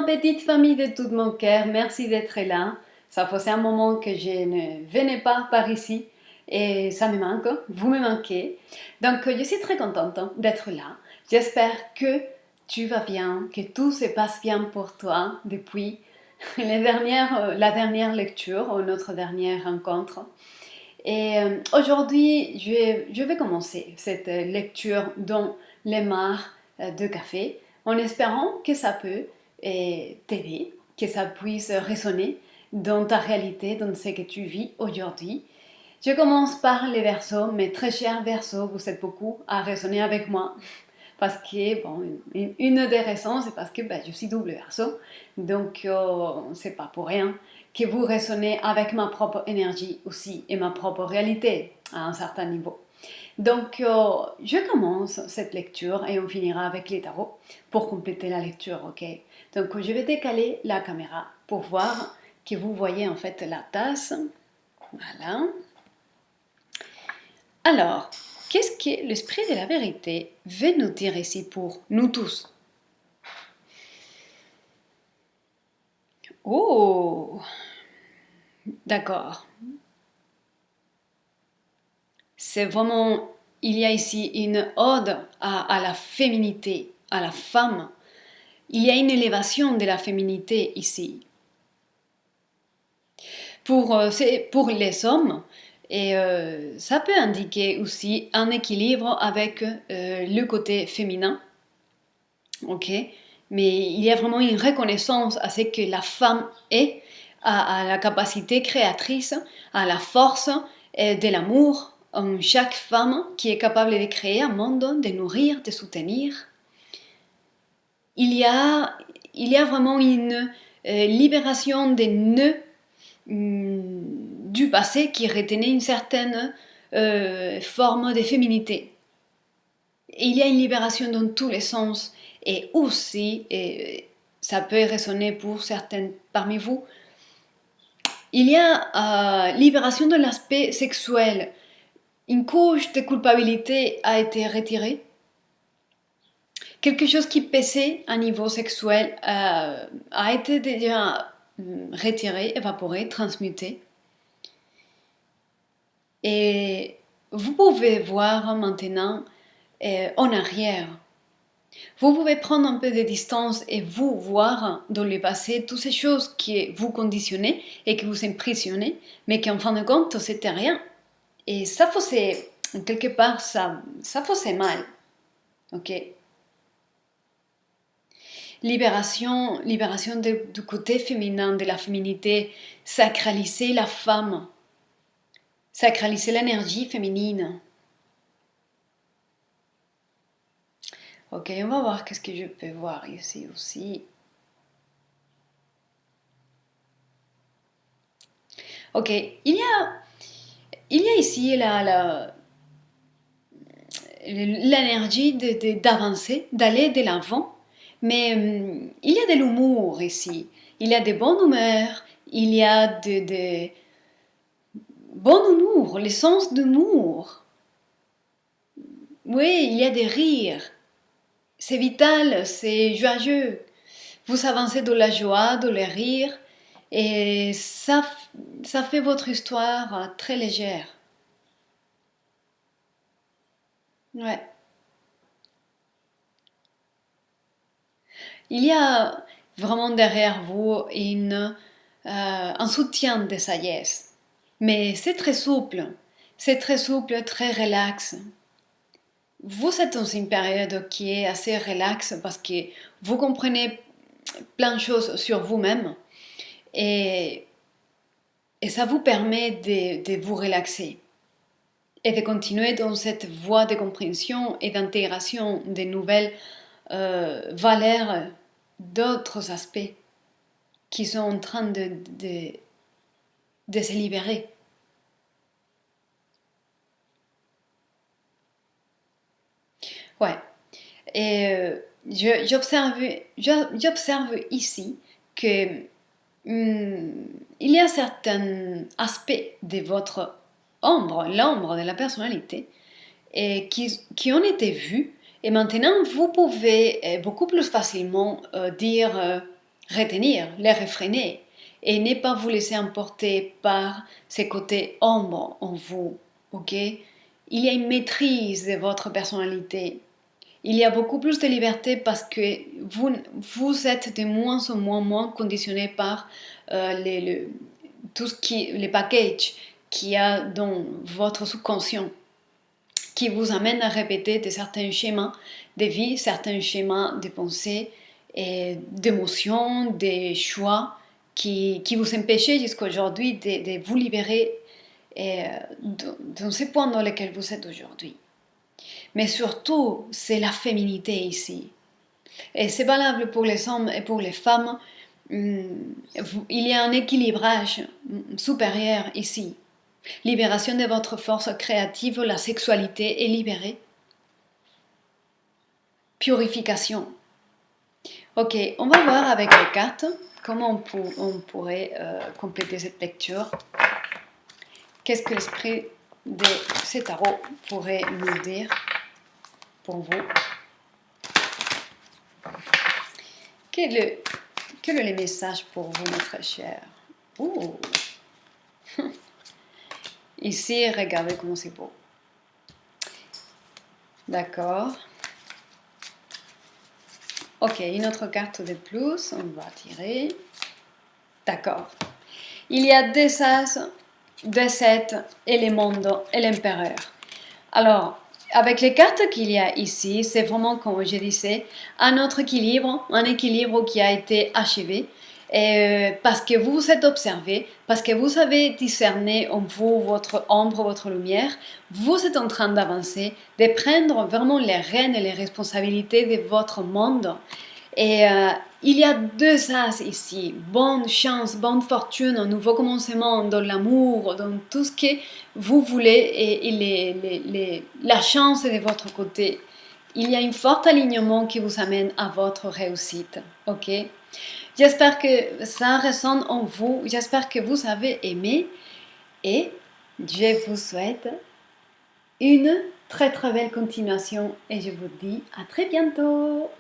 ma petite famille de tout mon cœur, merci d'être là. Ça faisait un moment que je ne venais pas par ici et ça me manque, vous me manquez. Donc je suis très contente d'être là. J'espère que tu vas bien, que tout se passe bien pour toi depuis la dernière lecture, ou notre dernière rencontre. Et aujourd'hui, je vais commencer cette lecture dans les mares de café en espérant que ça peut t'aider, que ça puisse résonner dans ta réalité, dans ce que tu vis aujourd'hui. Je commence par les versos, mes très chers versos, vous êtes beaucoup à raisonner avec moi. Parce que, bon, une des raisons, c'est parce que je suis double verso. Donc, c'est pas pour rien que vous résonnez avec ma propre énergie aussi et ma propre réalité à un certain niveau. Donc, je commence cette lecture et on finira avec les tarots pour compléter la lecture, ok? Donc, je vais décaler la caméra pour voir que vous voyez en fait la tasse. Voilà. Alors, qu'est-ce que l'esprit de la vérité veut nous dire ici pour nous tous? Oh, d'accord. C'est vraiment, il y a ici une ode à la féminité, à la femme. Il y a une élévation de la féminité ici. Pour les hommes, et ça peut indiquer aussi un équilibre avec le côté féminin. Ok, mais il y a vraiment une reconnaissance à ce que la femme est, à la capacité créatrice, à la force de l'amour en chaque femme qui est capable de créer un monde, de nourrir, de soutenir. Il y a vraiment une libération des nœuds du passé qui retenaient une certaine forme de féminité. Et il y a une libération dans tous les sens. Et aussi, et ça peut résonner pour certaines parmi vous, il y a libération de l'aspect sexuel. Une couche de culpabilité a été retirée. Quelque chose qui pesait à niveau sexuel a été déjà retiré, évaporé, transmuté. Et vous pouvez voir maintenant en arrière. Vous pouvez prendre un peu de distance et vous voir dans le passé toutes ces choses qui vous conditionnent et qui vous impressionnent, mais qui en fin de compte, c'était rien. Et ça faisait, quelque part, ça faisait mal. Ok? Libération du côté féminin, de la féminité, sacraliser la femme, sacraliser l'énergie féminine. Ok, on va voir qu'est-ce que je peux voir ici aussi. Ok, il y a ici l'énergie d'avancer, d'aller de l'avant, mais il y a de l'humour ici, il y a de bonne humeur, il y a de bon humour, le sens d'humour. Oui, il y a des rires, c'est vital, c'est joyeux. Vous avancez dans la joie, dans les rires, et ça fait votre histoire très légère. Ouais. Il y a vraiment derrière vous un soutien de sagesse. Mais c'est très souple. C'est très souple, très relax. Vous êtes dans une période qui est assez relaxe parce que vous comprenez plein de choses sur vous-même et, et ça vous permet de vous relaxer et de continuer dans cette voie de compréhension et d'intégration des nouvelles valeurs d'autres aspects qui sont en train de se libérer. Ouais. Et j'observe ici que il y a certains aspects de votre l'ombre de la personnalité, et qui ont été vus. Et maintenant, vous pouvez beaucoup plus facilement dire retenir, les réfréner et ne pas vous laisser emporter par ces côtés ombres en vous, ok? Il y a une maîtrise de votre personnalité. Il y a beaucoup plus de liberté parce que vous êtes de moins en moins conditionné par tout ce les packages qu'il y a dans votre subconscient qui vous amène à répéter certains schémas de vie, certains schémas de pensée et d'émotions, des choix qui vous empêchaient jusqu'à aujourd'hui de vous libérer dans ces points dans lesquels vous êtes aujourd'hui. Mais surtout, c'est la féminité ici. Et c'est valable pour les hommes et pour les femmes. Il y a un équilibrage supérieur ici. Libération de votre force créative, la sexualité est libérée. Purification. Ok, on va voir avec les cartes comment on pourrait compléter cette lecture. Qu'est-ce que l'esprit de ces tarots pourrait nous dire pour vous? Quel est le message pour vous, notre cher? Oh. Ici, regardez comment c'est beau. D'accord. Ok, une autre carte de plus, on va tirer. D'accord. Il y a des as, des 7 et les mondes et l'empereur. Alors, avec les cartes qu'il y a ici, c'est vraiment, comme je disais, un autre équilibre, un équilibre qui a été achevé. Parce que vous vous êtes observé, parce que vous avez discerné en vous votre ombre, votre lumière, vous êtes en train d'avancer, de prendre vraiment les rênes et les responsabilités de votre monde. Et il y a deux as ici, bonne chance, bonne fortune, un nouveau commencement dans l'amour, dans tout ce que vous voulez et la chance est de votre côté. Il y a un fort alignement qui vous amène à votre réussite, ok? J'espère que ça résonne en vous, j'espère que vous avez aimé et je vous souhaite une très très belle continuation et je vous dis à très bientôt.